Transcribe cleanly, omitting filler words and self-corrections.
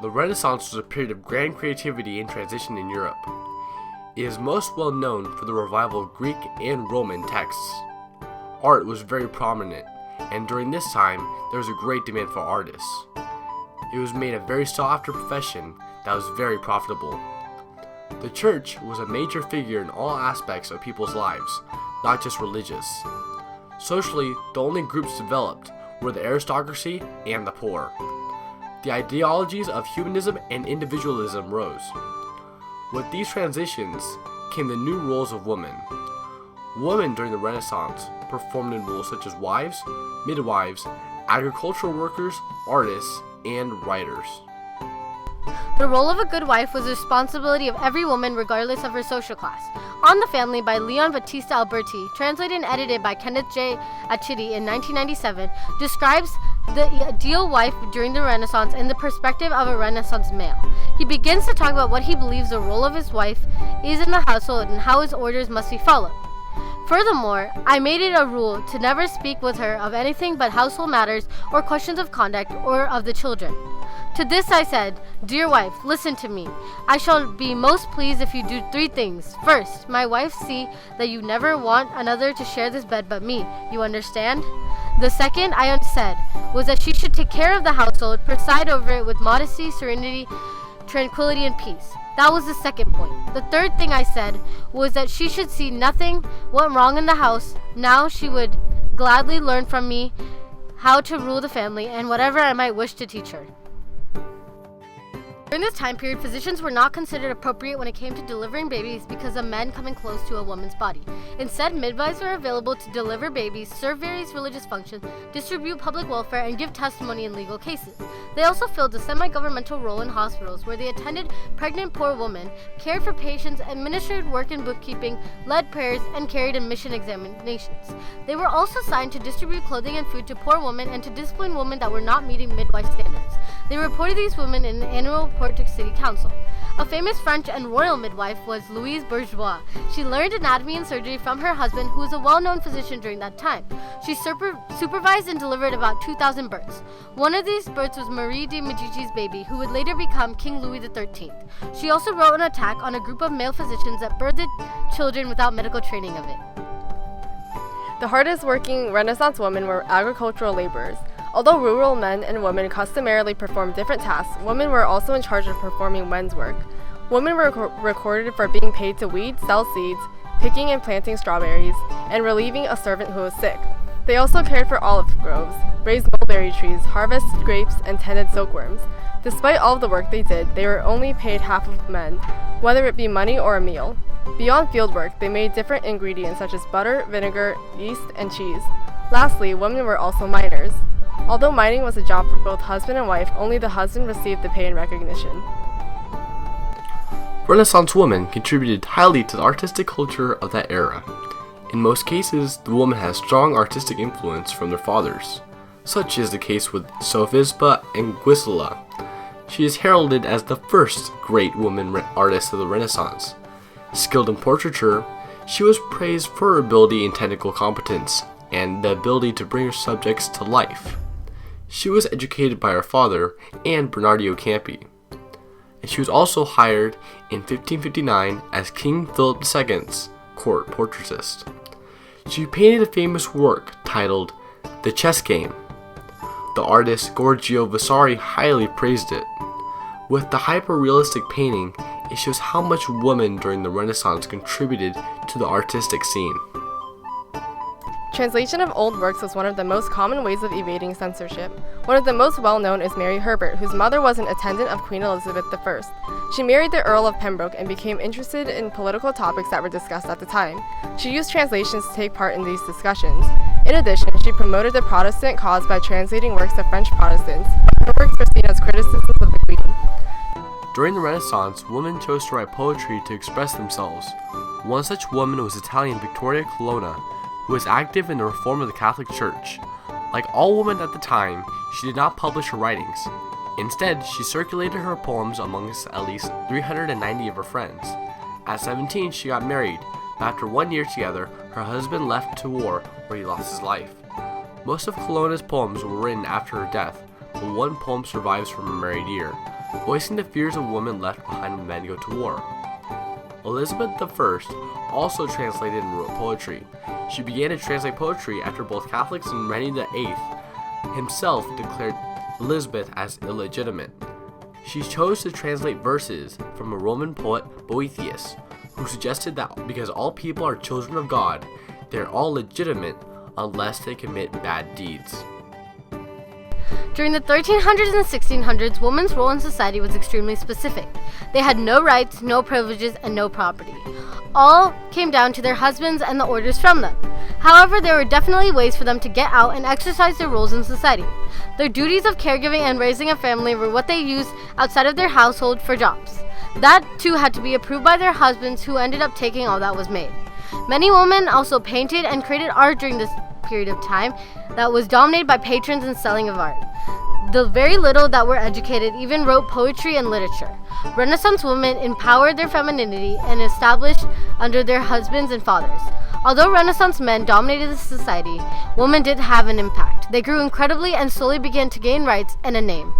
The Renaissance was a period of grand creativity and transition in Europe. It is most well known for the revival of Greek and Roman texts. Art was very prominent, and during this time, there was a great demand for artists. It was made a very sought-after profession that was very profitable. The church was a major figure in all aspects of people's lives, not just religious. Socially, the only groups developed were the aristocracy and the poor. The ideologies of humanism and individualism rose. With these transitions came the new roles of women. Women during the Renaissance performed in roles such as wives, midwives, agricultural workers, artists, and writers. The role of a good wife was the responsibility of every woman regardless of her social class. On the Family by Leon Battista Alberti, translated and edited by Kenneth J. Achiti in 1997, describes the ideal wife during the Renaissance in the perspective of a Renaissance male. He begins to talk about what he believes the role of his wife is in the household and how his orders must be followed. Furthermore, I made it a rule to never speak with her of anything but household matters or questions of conduct or of the children. To this I said, "Dear wife, listen to me. I shall be most pleased if you do 3 things. First, my wife see that you never want another to share this bed but me. You understand?" The second I said was that she should take care of the household, preside over it with modesty, serenity, tranquility, and peace. That was the second point. The third thing I said was that she should see nothing went wrong in the house. Now she would gladly learn from me how to rule the family and whatever I might wish to teach her. During this time period, physicians were not considered appropriate when it came to delivering babies because of men coming close to a woman's body. Instead, midwives were available to deliver babies, serve various religious functions, distribute public welfare, and give testimony in legal cases. They also filled a semi-governmental role in hospitals where they attended pregnant poor women, cared for patients, administered work in bookkeeping, led prayers, and carried admission examinations. They were also assigned to distribute clothing and food to poor women and to discipline women that were not meeting midwife standards. They reported these women in an annual report to City Council. A famous French and royal midwife was Louise Bourgeois. She learned anatomy and surgery from her husband, who was a well-known physician during that time. She supervised and delivered about 2,000 births. One of these births was Marie de Medici's baby, who would later become King Louis XIII. She also wrote an attack on a group of male physicians that birthed children without medical training of it. The hardest working Renaissance women were agricultural laborers. Although rural men and women customarily performed different tasks, women were also in charge of performing men's work. Women were recorded for being paid to weed, sell seeds, picking and planting strawberries, and relieving a servant who was sick. They also cared for olive groves, raised mulberry trees, harvested grapes, and tended silkworms. Despite all of the work they did, they were only paid half of men, whether it be money or a meal. Beyond fieldwork, they made different ingredients such as butter, vinegar, yeast, and cheese. Lastly, women were also miners. Although mining was a job for both husband and wife, only the husband received the pay and recognition. Renaissance women contributed highly to the artistic culture of that era. In most cases, the woman has strong artistic influence from their fathers. Such is the case with Sophisba and Guisela. She is heralded as the first great woman artist of the Renaissance. Skilled in portraiture, she was praised for her ability and technical competence, and the ability to bring her subjects to life. She was educated by her father and Bernardo Campi, and she was also hired in 1559 as King Philip II's court portraitist. She painted a famous work titled The Chess Game. The artist Giorgio Vasari highly praised it. With the hyper-realistic painting, it shows how much women during the Renaissance contributed to the artistic scene. Translation of old works was one of the most common ways of evading censorship. One of the most well-known is Mary Herbert, whose mother was an attendant of Queen Elizabeth I. She married the Earl of Pembroke and became interested in political topics that were discussed at the time. She used translations to take part in these discussions. In addition, she promoted the Protestant cause by translating works of French Protestants. Her works were seen as criticisms of the Queen. During the Renaissance, women chose to write poetry to express themselves. One such woman was Italian Victoria Colonna, who was active in the reform of the Catholic Church. Like all women at the time, she did not publish her writings. Instead, she circulated her poems amongst at least 390 of her friends. At 17, she got married, but after 1 year together, her husband left to war where he lost his life. Most of Colonna's poems were written after her death, but one poem survives from her married year. voicing the fears of women left behind when men go to war. Elizabeth I also translated and wrote poetry. She began to translate poetry after both Catholics and Henry VIII himself declared Elizabeth as illegitimate. She chose to translate verses from a Roman poet, Boethius, who suggested that because all people are children of God, they are all legitimate unless they commit bad deeds. During the 1300s and 1600s, women's role in society was extremely specific. They had no rights, no privileges, and no property. All came down to their husbands and the orders from them. However, there were definitely ways for them to get out and exercise their roles in society. Their duties of caregiving and raising a family were what they used outside of their household for jobs. That too had to be approved by their husbands, who ended up taking all that was made. Many women also painted and created art during this period of time that was dominated by patrons and selling of art. The very little that were educated even wrote poetry and literature. Renaissance women empowered their femininity and established under their husbands and fathers. Although Renaissance men dominated the society, women did have an impact. They grew incredibly and slowly began to gain rights and a name.